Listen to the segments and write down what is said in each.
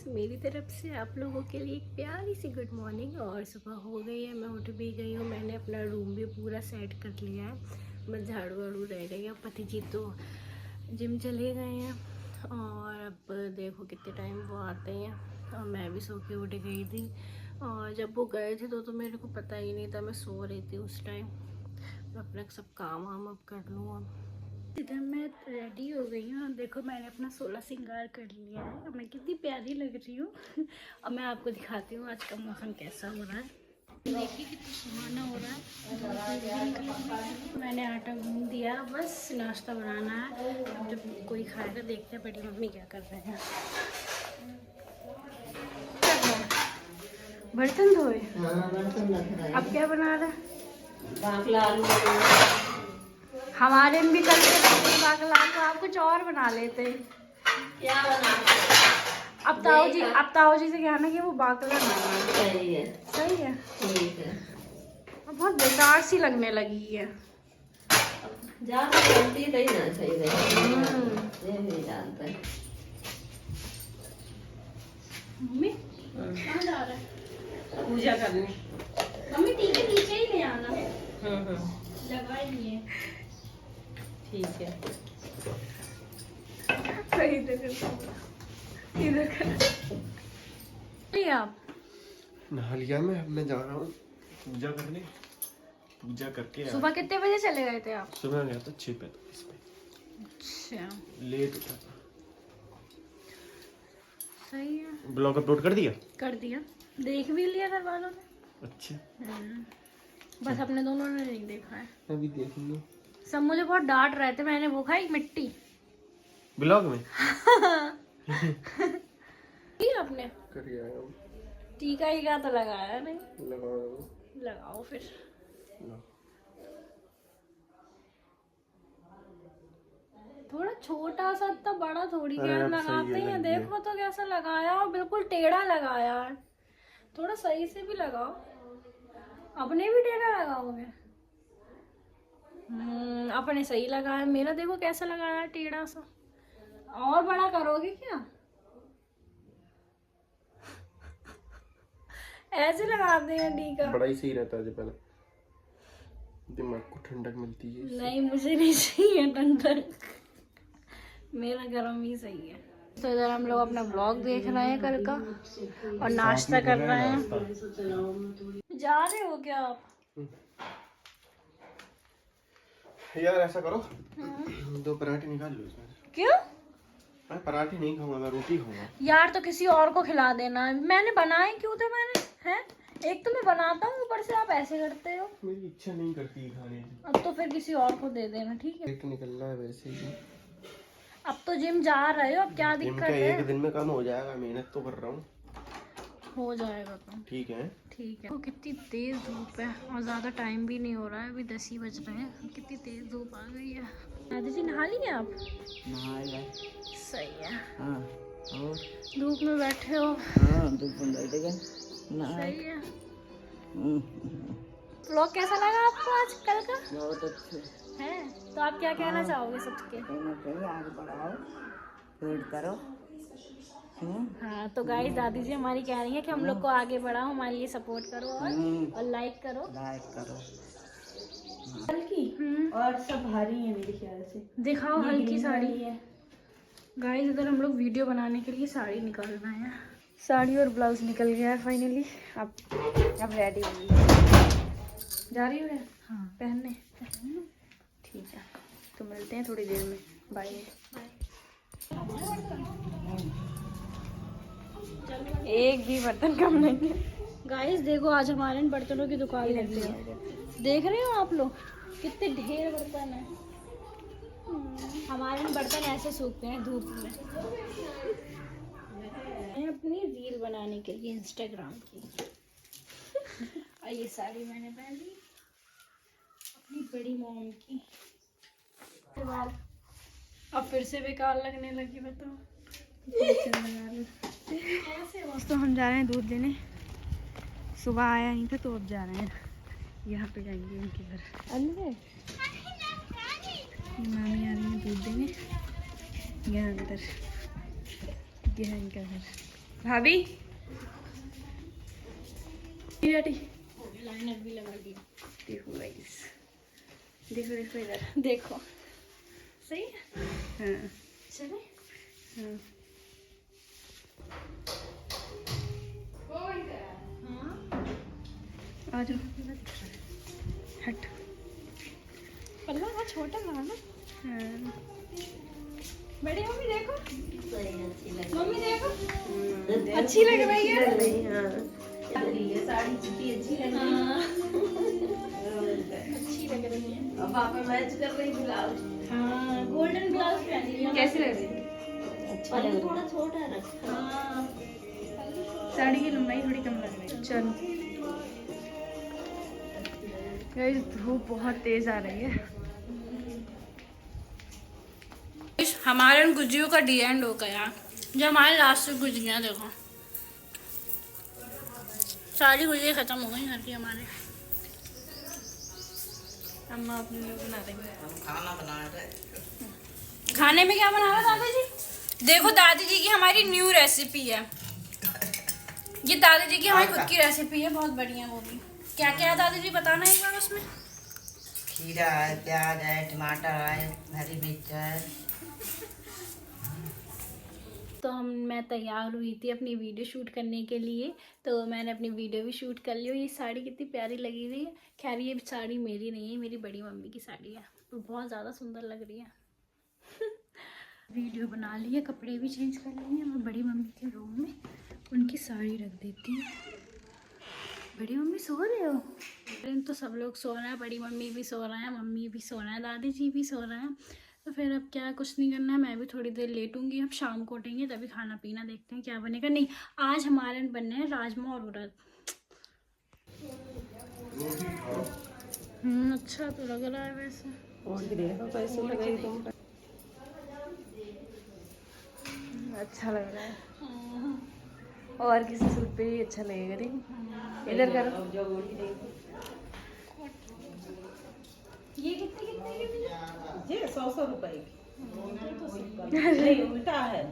मेरी तरफ से आप लोगों के लिए एक प्यारी सी गुड मॉर्निंग। और सुबह हो गई है, मैं उठ भी गई हूँ। मैंने अपना रूम भी पूरा सेट कर लिया है, बस झाड़ू वाड़ू रह गई है। पति जी तो जिम चले गए हैं और अब देखो कितने टाइम वो आते हैं। और मैं भी सो के उठ गई थी और जब वो गए थे तो मेरे को पता ही नहीं था, मैं सो रही थी उस टाइम। अपना सब काम वाम अब कर लूँ। अब इधर मैं रेडी हो गई हूँ। देखो मैंने अपना 16 श्रृंगार कर लिया है और मैं कितनी प्यारी लग रही हूँ। और मैं आपको दिखाती हूँ आज का मौसम कैसा हो रहा है। देखिए कितना सुहाना हो रहा है। मैंने आटा गूंद दिया, बस नाश्ता बनाना है। अब जब कोई खाएगा देखते हैं बड़ी मम्मी क्या कर रहे हैं। बर्तन धोए? अब क्या बना रहा है? हमारे में भी कल के बाकला, तो आप कुछ और बना लेते। क्या बना? अब ताऊ जी से कहना कि वो बाकला बनाना। सही है, सही है, ठीक है। अब बहुत बेकार सी लगने लगी है। ज्यादा चलती नहीं ना चाहिए, ये भी जानता है। मम्मी कहाँ जा रहा है? पूजा करने। मम्मी ठीक है, नीचे ही ले आना। लगा ही नहीं है। ठीक है। आप नहा लिया मैं जा रहा हूँ पूजा करने। पूजा करके सुबह कितने बजे चले गए थे आप? सुबह गया था 6:45 में। अच्छा लेट उठा था। सही है। ब्लॉग अपलोड कर दिया? कर दिया, देख भी लिया घर वालों ने। अच्छा, बस अपने दोनों ने नहीं देखा है। अभी देखेंगे। सब मुझे बहुत डांट रहे थे, मैंने वो खाई मिट्टी ब्लॉग में। की आपने कर आया हूँ। टीका ही का तो लगाया नहीं। लगाओ फिर थोड़ा छोटा सा, इतना बड़ा थोड़ी अरे क्या अब लगाते सही है, हैं। लग देखो तो कैसा लगाया, और बिल्कुल टेढ़ा लगाया है। थोड़ा सही से भी लगाओ। अपने भी टेढ़ा लगाओगे? अपने सही लगाया, मेरा देखो कैसा लगाया टेढ़ा सा। और बड़ा करोगे क्या? ऐसे लगाते हैं टीका। बड़ा ही सही रहता है, जो पहले दिमाग को ठंडक मिलती है। नहीं मुझे नहीं चाहिए ठंडक, मेरा गर्म ही सही है। तो इधर हम लोग अपना ब्लॉग देख रहे हैं कल का और नाश्ता कर रहे हैं। जा रहे हो क्या आप? यार ऐसा करो, 2 पराठे निकाल लो इसमें। क्यों? मैं पराठे नहीं खाऊंगा, मैं रोटी खाऊंगा। यार तो किसी और को खिला देना। मैंने बनाए क्यों थे मैंने, हैं? एक तो मैं बनाता हूँ, ऊपर से आप ऐसे करते हो। मेरी इच्छा नहीं करती खाने की। अब तो फिर किसी और को दे देना, ठीक है? पेट निकलना है वैसे ही। अब तो जिम जा रहे हो, अब क्या दिक्कत है? एक दिन में कम हो जाएगा, मेहनत तो कर रहा हूँ। हो जाएगा तो ठीक है। ठीक है। तो कितनी तेज धूप है और ज़्यादा टाइम भी नहीं हो रहा है, अभी 10 ही बज रहे हैं। कितनी तेज धूप आ गई है। दादी जी नहा लिए आप? सही है। हाँ, और धूप में बैठे हो? हाँ, धूप में बैठेगा। सही है। व्लॉग कैसा लगा आपको आज कल का? बहुत अच्छे है। तो आप क्या कहना चाहोगे सबके? कहना चाहिए, आगे बढ़ाओ, वेट करो। हाँ तो गाइस दादी जी हमारी कह रही है कि हम लोग को आगे बढ़ाओ, हमारे लिए सपोर्ट करो और लाइक करो। हल्की और सब भारी है मेरे ख्याल से। दिखाओ हल्की साड़ी है। गाइस इधर हम लोग वीडियो बनाने के लिए साड़ी निकाल रहे हैं। साड़ी और ब्लाउज निकल गया है फाइनली। अब रेडी हो गई। जा रही हो? हाँ पहनने। ठीक है, तो मिलते हैं थोड़ी देर में। बाय। एक भी बर्तन कम नहीं है। गाइस देखो आज हमारे बर्तनों की दुकान लगी है। देख रहे हो आप लोग कितने ढेर बर्तन है। हमारे बर्तन ऐसे सूखते हैं धूप में। मैं अपनी रील बनाने के लिए इंस्टाग्राम की। और ये साड़ी मैंने पहन ली अपनी बड़ी मॉम की। अब फिर से बेकार लगने लगी, बताओ। दोस्तों हम जा रहे हैं दूध देने। सुबह आया नहीं था तो अब जा रहे हैं। यहाँ पे जाएंगे उनके घर। अंदर मामी आ रही है दूध देने। यहाँ अंदर, ये है इनका घर। भाभी लाइनर भी लगा दिया। देखो गाइस, देखो देखो इधर। देखो सही है। हाँ चले हाँ। आ जाओ, हट। पल्ला का छोटा था ना। हाँ। बड़ी मम्मी देखो, सही अच्छी लग मम्मी देखो रही अच्छी लग रही है। हाँ ये साड़ी कितनी अच्छी लग रही है। अच्छी लग रही है। अब पापा मैच कर रही ब्लाउज। हाँ गोल्डन ब्लाउज पहनी है। कैसी लग रही है? अच्छा लग थोड़ा छोटा रखा। हाँ साड़ी की लंबाई थोड़ी कम लग रही है। चलो गाइस, धूप बहुत तेज आ रही है। हमारे उन गुजियों का डी एंड हो गया। जो हमारे लास्ट गुजियाँ देखो, सारी गुजिया खत्म हो गई घर की हमारे। अम्मा अपने लिए बना रही है। खाने में क्या बना रहा दादाजी? देखो दादी जी की हमारी न्यू रेसिपी है। ये दादी जी की हमारी खुद की रेसिपी है, बहुत बढ़िया। वो भी क्या क्या है दादी जी बताना एक बार उसमें। खीरा है, प्याज है, टमाटर है, हरी मिर्च है। तो मैं तैयार हुई थी अपनी वीडियो शूट करने के लिए, तो मैंने अपनी वीडियो भी शूट कर ली। और ये साड़ी कितनी प्यारी लगी रही है। खैर ये साड़ी मेरी नहीं है, मेरी बड़ी मम्मी की साड़ी है। बहुत ज़्यादा सुंदर लग रही है। वीडियो बना ली है, कपड़े भी चेंज कर लिए हैं। मैं बड़ी मम्मी के रूम में उनकी साड़ी रख देती हूँ। बड़ी मम्मी सो रहे हो? तो सब लोग सो रहे हैं, बड़ी मम्मी भी सो रहे हैं, मम्मी भी सो रहे हैं, दादी जी भी सो रहे हैं। तो फिर अब क्या, कुछ नहीं करना है। मैं भी थोड़ी देर लेटूंगी। अब शाम को उठेंगे तभी खाना पीना देखते हैं क्या बनेगा। नहीं, आज हमारे बनने हैं राजमा और उड़द। अच्छा तो लग रहा है वैसे। और देखो कैसे लग रही तुम। अच्छा लग रहा है। और किसी सूट पे भी अच्छा लगेगा। देखो इधर करो। जो बोली नहीं ये कितने कितने की मिली? ये 100 रुपए की। नहीं उल्टा है।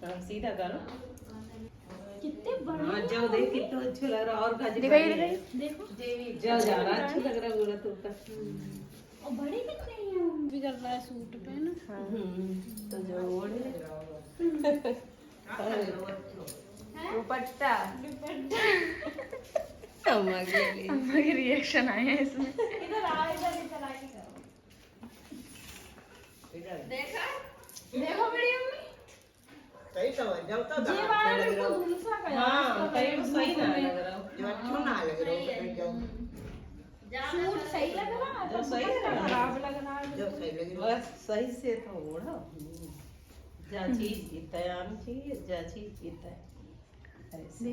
हाँ, सीधा करो। कितने बड़े हाँ जाओ देख कितना अच्छा लग रहा है। और गाजर दिखाइए बड़ी है। दिखाइए। देखो। जाओ जा रहा अच्छा लग रहा है पूरा तुमका। और बड़े कितने हैं? भी कर रहा है सूट पे ना। तो जो ओढ़े दुपट्टा। अम्मा के लिए। अम्मा के रिएक्शन आए हैं इसमें। इधर आ, इधर इधर आके करो। देखा देखो बड़ी मम्मी, सही तो है, जब तक ये वाला इसको धुलसा का यार। हाँ इसका कहीं कलर सही ना में- लग रहा हो। जो अच्छा ना लग रहा है सूट सही लग रहा है, जो सही दुपट्टा लग रहा है। खराब लग रहा है। जो सही लग रहा बस सही से तो ओढ़ो। जा चीज जीता है आम चाहिए, जा चीज जीता है ऐसे।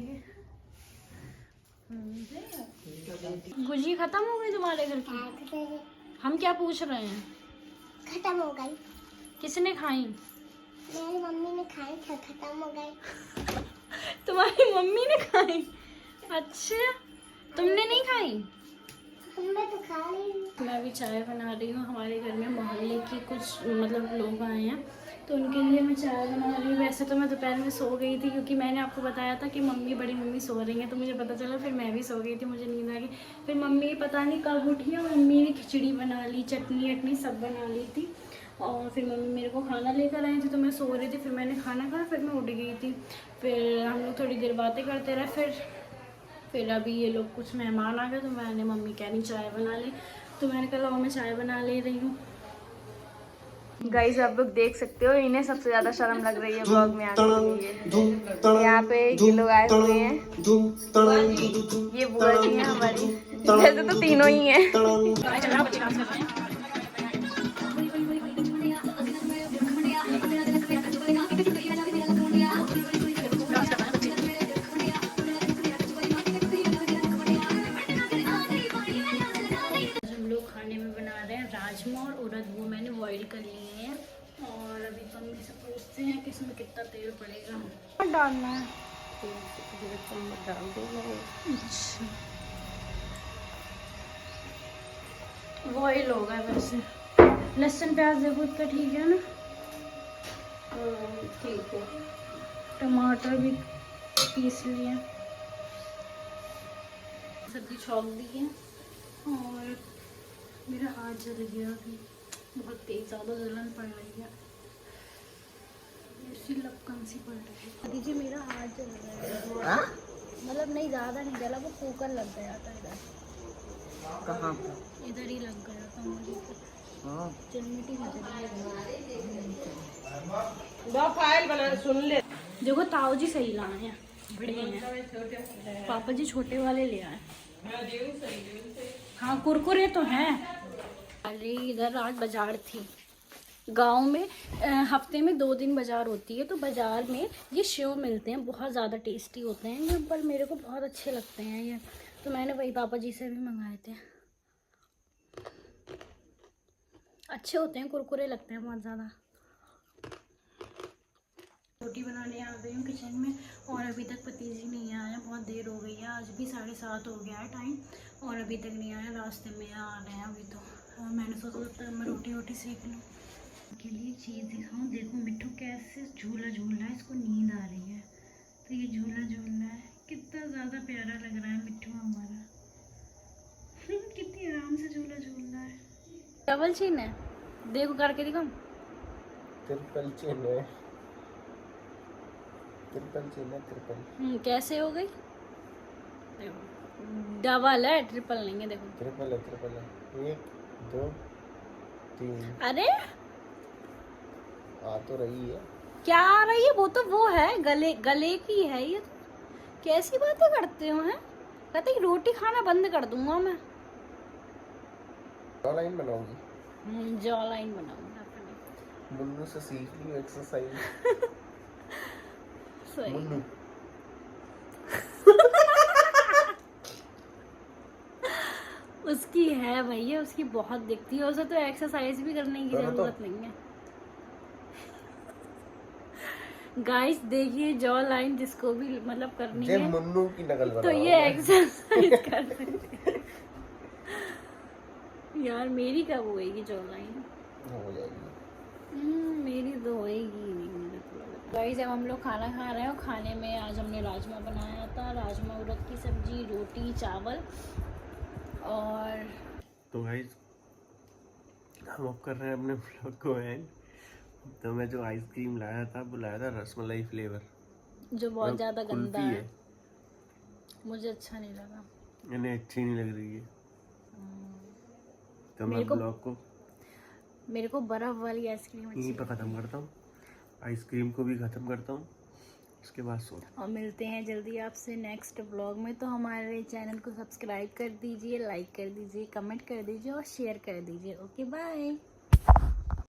गुजी खत्म हो गई तुम्हारे घर की? हम क्या पूछ रहे हैं? खत्म हो गई। किसने खाई? मेरी मम्मी ने खाई था, खत्म हो गई। तुम्हारी मम्मी ने खाई? अच्छा, तुमने नहीं खाई? तुमने तो खा ली। मैं भी चाय बना रही हूँ। हमारे घर में मोहल्ले की कुछ मतलब लोग आए हैं, तो उनके लिए मैं चाय बना रही हूँ। वैसे तो मैं दोपहर में सो गई थी, क्योंकि मैंने आपको बताया था कि मम्मी बड़ी मम्मी सो रही हैं, तो मुझे पता चला। फिर मैं भी सो गई थी, मुझे नींद आ गई। फिर मम्मी पता नहीं कब उठी, और मम्मी ने खिचड़ी बना ली, चटनी वटनी सब बना ली थी। और फिर मम्मी मेरे को खाना लेकर आई थी, तो मैं सो रही थी। फिर मैंने खाना खाया, फिर मैं उठ गई थी। फिर हम लोग थोड़ी देर बातें करते रहे। फिर अभी ये लोग कुछ मेहमान आ गए, तो मैंने मम्मी कह रही चाय बना ले, तो मैंने कहा मैं चाय बना ले रही हूँ। गाइस आप लोग देख सकते हो, इन्हें सबसे ज्यादा शर्म लग रही है ब्लॉग में आने के लिए। यहाँ पे ये लोग आए हुए हैं। ये बुआ जी हैं हमारी। वैसे तो तीनों ही हैं। हम लोग खाने में बना रहे हैं राजमा और उड़द। वो मैंने बॉईल कर लिए हैं। और अभी तो हम इसे पूछते हैं कि इसमें कितना तेल पड़ेगा। डालना है। डाल देना। अच्छा, बॉईल होगा वैसे। लहसुन प्याज देखो इतना ठीक है ना। ठीक है। टमाटर भी पीस लिए, सब्जी छौंक दी है और मेरा हाथ जल गया अभी, बहुत तेज ज़्यादा जलन पड़ रही है, ऐसी लपकन सी पड़ रही है। दीजिए मेरा हाथ जल रहा है, मतलब नहीं ज़्यादा नहीं जला, वो कुकर लग गया था इधर। कहाँ इधर ही लग गया था मुझे, चिमटी में दो फाइल बना सुन ले। देखो ताऊ जी सही लाए हैं, बड़े हैं, पापा जी छोटे वाले ले आए। हाँ कुरकुरे तो हैं। अरे इधर आज बाजार थी गांव में, हफ्ते में 2 दिन बाजार होती है, तो बाजार में ये सेव मिलते हैं, बहुत ज़्यादा टेस्टी होते हैं ये, पर मेरे को बहुत अच्छे लगते हैं ये, तो मैंने वही पापा जी से भी मंगाए थे। अच्छे होते हैं, कुरकुरे लगते हैं बहुत ज़्यादा। रोटी बनाने आ गई हूँ किचन में और अभी तक पति जी नहीं आया, बहुत देर हो गई है, आज भी 7:30 हो गया है टाइम और अभी तक नहीं आया, रास्ते में आ रहे हैं अभी तो। मैंने सोचा मैं रोटी सेक लूँ। के लिए चीज़ दिखाऊँ, देखो मिट्टू कैसे झूला झूल रहा है, इसको नींद आ रही है तो ये झूला झूल रहा है, कितना ज़्यादा प्यारा लग रहा है मिट्टू हमारा। कितनी आराम से झूला झूल रहा है। डबल चीन है, देखो करके दिखाऊँ। ट्रिपल चेन है, ट्रिपल चेन है, ट्रिपल। कैसे हो गई? डबल है, ट्रिपल नहीं है। देखो ट्रिपल है, ट्रिपल है। 1 2 3। अरे आ तो रही है। क्या आ रही है? वो तो वो है गले की है ये तो। कैसी बातें करते हो हैं? कहते हैं रोटी खाना बंद कर दूंगा मैं। जॉ लाइन बनाऊंगी। जॉ लाइन बनाऊंगा अपनी। मुन्नू से सीख ली एक्सरसाइज। सही। मुन्नू उसकी है भैया, उसकी बहुत दिखती है, उसे तो एक्सरसाइज भी करने की जरूरत नहीं है। गाइस देखिए जॉ लाइन जिसको भी मतलब करनी है मुन्नू की नकल तो ये एक्सरसाइज कर सकते हैं। यार मेरी कब होएगी जॉ लाइन? हो जाएगी। मेरी तो होएगी नहीं। गाइस अब हम लोग खाना खा रहे हैं और खाने में आज हमने राजमा बनाया था, राजमा उड़द की सब्जी, रोटी, चावल और तो गाइस हम अब कर रहे हैं अपने व्लॉग को एंड। तो मैं जो आइसक्रीम लाया था वो लाया था रसमलाई फ्लेवर, जो बहुत ज़्यादा गंदा कुल्फी है, मुझे अच्छा नहीं लगा। इन्हें अच्छी नहीं लग रही है, तो मैं ब्लॉग को मेरे को बर्फ वाली आइसक्रीम यहीं पर ख़त्म करता हूँ, आइसक्रीम को भी ख़त्म करता हूँ, उसके बाद सो। और मिलते हैं जल्दी आपसे नेक्स्ट ब्लॉग में। तो हमारे चैनल को सब्सक्राइब कर दीजिए, लाइक कर दीजिए, कमेंट कर दीजिए और शेयर कर दीजिए। Okay bye.